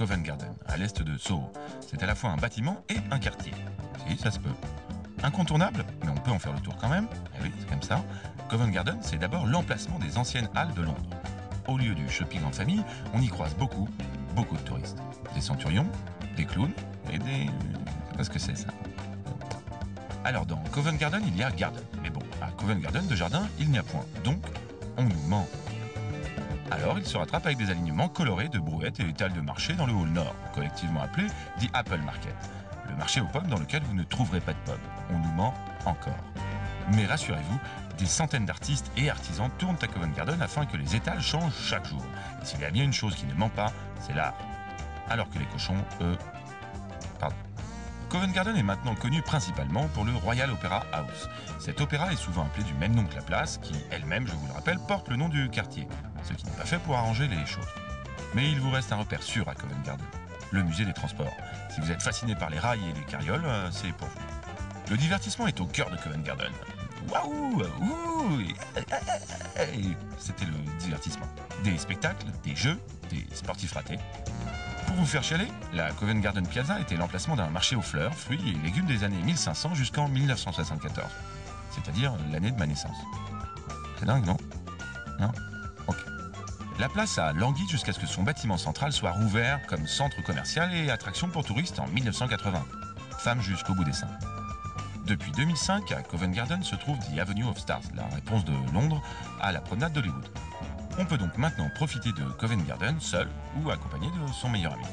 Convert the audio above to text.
Covent Garden, à l'est de Soho. C'est à la fois un bâtiment et un quartier. Si, ça se peut. Incontournable, mais on peut en faire le tour quand même. Eh oui, c'est comme ça. Covent Garden, c'est d'abord l'emplacement des anciennes halles de Londres. Au lieu du shopping en famille, on y croise beaucoup de touristes. Des centurions, des clowns et des... Qu'est-ce que c'est ça? Alors dans Covent Garden, il y a garden. Mais bon, à Covent Garden de jardin, il n'y a point. Donc, on nous ment. Alors, il se rattrape avec des alignements colorés de brouettes et étals de marché dans le hall nord, collectivement appelé The Apple Market. Le marché aux pommes dans lequel vous ne trouverez pas de pommes. On nous ment encore. Mais rassurez-vous, des centaines d'artistes et artisans tournent à Covent Garden afin que les étals changent chaque jour. Et s'il y a bien une chose qui ne ment pas, c'est l'art. Alors que les cochons, eux... Pardon. Covent Garden est maintenant connu principalement pour le Royal Opera House. Cet opéra est souvent appelé du même nom que la place, qui elle-même, je vous le rappelle, porte le nom du quartier, ce qui n'est pas fait pour arranger les choses. Mais il vous reste un repère sûr à Covent Garden, le musée des transports. Si vous êtes fasciné par les rails et les carrioles, c'est pour vous. Le divertissement est au cœur de Covent Garden. Waouh, ouh, c'était le divertissement. Des spectacles, des jeux, des sportifs ratés. Pour vous faire chialer, la Covent Garden Piazza était l'emplacement d'un marché aux fleurs, fruits et légumes des années 1500 jusqu'en 1974. C'est-à-dire l'année de ma naissance. C'est dingue, non? Non? Ok. La place a langui jusqu'à ce que son bâtiment central soit rouvert comme centre commercial et attraction pour touristes en 1980. Femme jusqu'au bout des seins. Depuis 2005, à Covent Garden se trouve The Avenue of Stars, la réponse de Londres à la promenade d'Hollywood. On peut donc maintenant profiter de Covent Garden seul ou accompagné de son meilleur ami.